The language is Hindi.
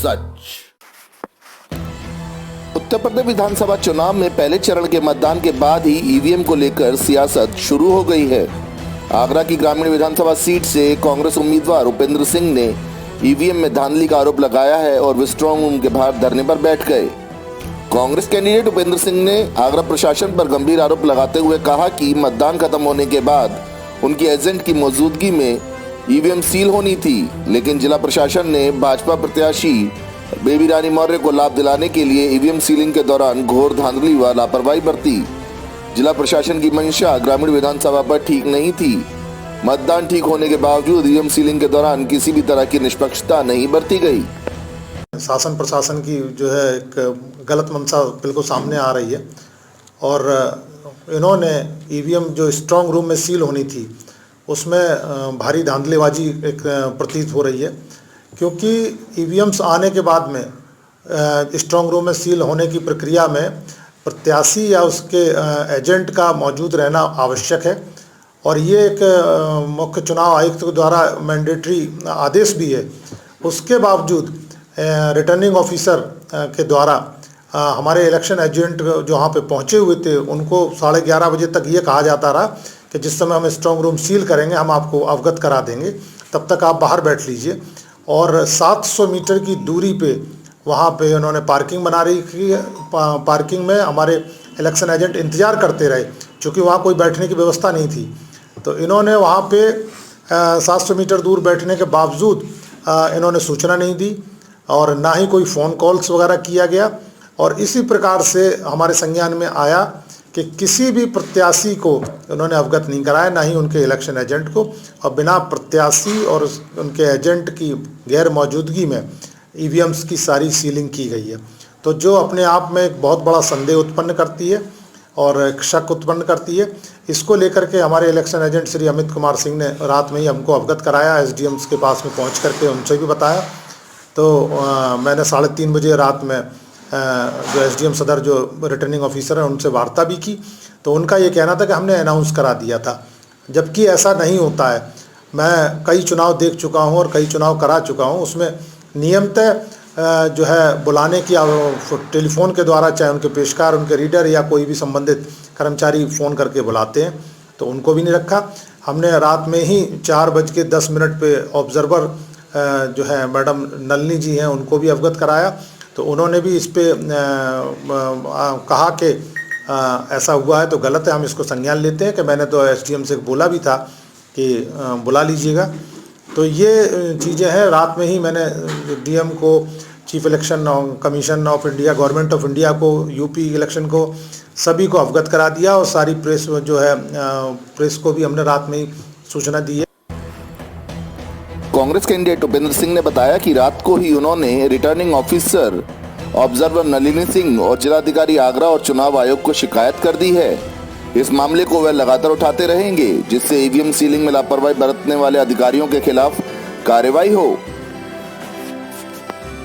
सच। उत्तर प्रदेश विधानसभा चुनाव में पहले चरण के मतदान के बाद ही ईवीएम को लेकर सियासत शुरू हो गई है। आगरा की ग्रामीण विधानसभा सीट से कांग्रेस उम्मीदवार उपेंद्र सिंह ने ईवीएम में धांधली का आरोप लगाया है और वे स्ट्रांग रूम के बाहर धरने पर बैठ गए। कांग्रेस कैंडिडेट उपेंद्र सिंह ने आगरा प्रशासन पर गंभीर आरोप लगाते हुए कहा कि मतदान खत्म होने के बाद उनकी एजेंट की मौजूदगी में ईवीएम सील होनी थी, लेकिन जिला प्रशासन ने भाजपा प्रत्याशी बेबी रानी मौर्य को लाभ दिलाने के लिए ईवीएम सीलिंग के दौरान घोर धांधली व लापरवाही बरती। जिला प्रशासन की मंशा ग्रामीण विधानसभा पर ठीक नहीं थी। मतदान ठीक होने के बावजूद ईवीएम सीलिंग के दौरान किसी भी तरह की निष्पक्षता नहीं बरती गई। शासन प्रशासन की जो है एक गलत मंशा बिल्कुल सामने आ रही है और इन्होंने ईवीएम जो स्ट्रांग रूम में सील होनी थी उसमें भारी धांधलीबाजी एक प्रतीत हो रही है, क्योंकि ईवीएम्स आने के बाद में स्ट्रांग रूम में सील होने की प्रक्रिया में प्रत्याशी या उसके एजेंट का मौजूद रहना आवश्यक है और ये एक मुख्य चुनाव आयुक्त के द्वारा मैंडेटरी आदेश भी है। उसके बावजूद रिटर्निंग ऑफिसर के द्वारा हमारे इलेक्शन एजेंट जो वहाँ पे पहुँचे हुए थे उनको 11:30 बजे तक ये कहा जाता रहा कि जिस समय हम स्ट्रांग रूम सील करेंगे हम आपको अवगत करा देंगे, तब तक आप बाहर बैठ लीजिए। और 700 मीटर की दूरी पे वहाँ पे उन्होंने पार्किंग बना रही थी। पार्किंग में हमारे इलेक्शन एजेंट इंतज़ार करते रहे, क्योंकि वहाँ कोई बैठने की व्यवस्था नहीं थी। तो इन्होंने वहाँ पे 700 मीटर दूर बैठने के बावजूद इन्होंने सूचना नहीं दी और ना ही कोई फ़ोन कॉल्स वगैरह किया गया। और इसी प्रकार से हमारे संज्ञान में आया कि किसी भी प्रत्याशी को उन्होंने अवगत नहीं कराया, ना ही उनके इलेक्शन एजेंट को, और बिना प्रत्याशी और उनके एजेंट की गैर मौजूदगी में ईवीएम्स की सारी सीलिंग की गई है। तो जो अपने आप में एक बहुत बड़ा संदेह उत्पन्न करती है और एक शक उत्पन्न करती है। इसको लेकर के हमारे इलेक्शन एजेंट श्री अमित कुमार सिंह ने रात में ही हमको अवगत कराया, एसडीएम्स के पास में पहुँच करके उनसे भी बताया। तो मैंने 3:30 बजे रात में जो एसडीएम सदर जो रिटर्निंग ऑफिसर है उनसे वार्ता भी की। तो उनका ये कहना था कि हमने अनाउंस करा दिया था, जबकि ऐसा नहीं होता है। मैं कई चुनाव देख चुका हूँ और कई चुनाव करा चुका हूँ, उसमें नियमतः जो है बुलाने की टेलीफोन के द्वारा, चाहे उनके पेशकार, उनके रीडर या कोई भी संबंधित कर्मचारी फ़ोन करके बुलाते हैं, तो उनको भी नहीं रखा। हमने रात में ही 4:10 पे ऑब्जर्वर जो है मैडम नलिनी जी हैं उनको भी अवगत कराया। तो उन्होंने भी इस पे कहा कि ऐसा हुआ है तो गलत है, हम इसको संज्ञान लेते हैं कि मैंने तो एसडीएम से बोला भी था कि बुला लीजिएगा। तो ये चीज़ें हैं। रात में ही मैंने डीएम को, chief election commission of India, government of India को, यूपी इलेक्शन को, सभी को अवगत करा दिया और सारी प्रेस जो है प्रेस को भी हमने रात में ही सूचना दी है। कांग्रेस कैंडिडेट उपेंद्र सिंह ने बताया कि रात को ही उन्होंने returning officer observer Nalini Singh और जिलाधिकारी आगरा और चुनाव आयोग को शिकायत कर दी है। इस मामले को वह लगातार उठाते रहेंगे, जिससे ईवीएम सीलिंग में लापरवाही बरतने वाले अधिकारियों के खिलाफ कार्रवाई हो।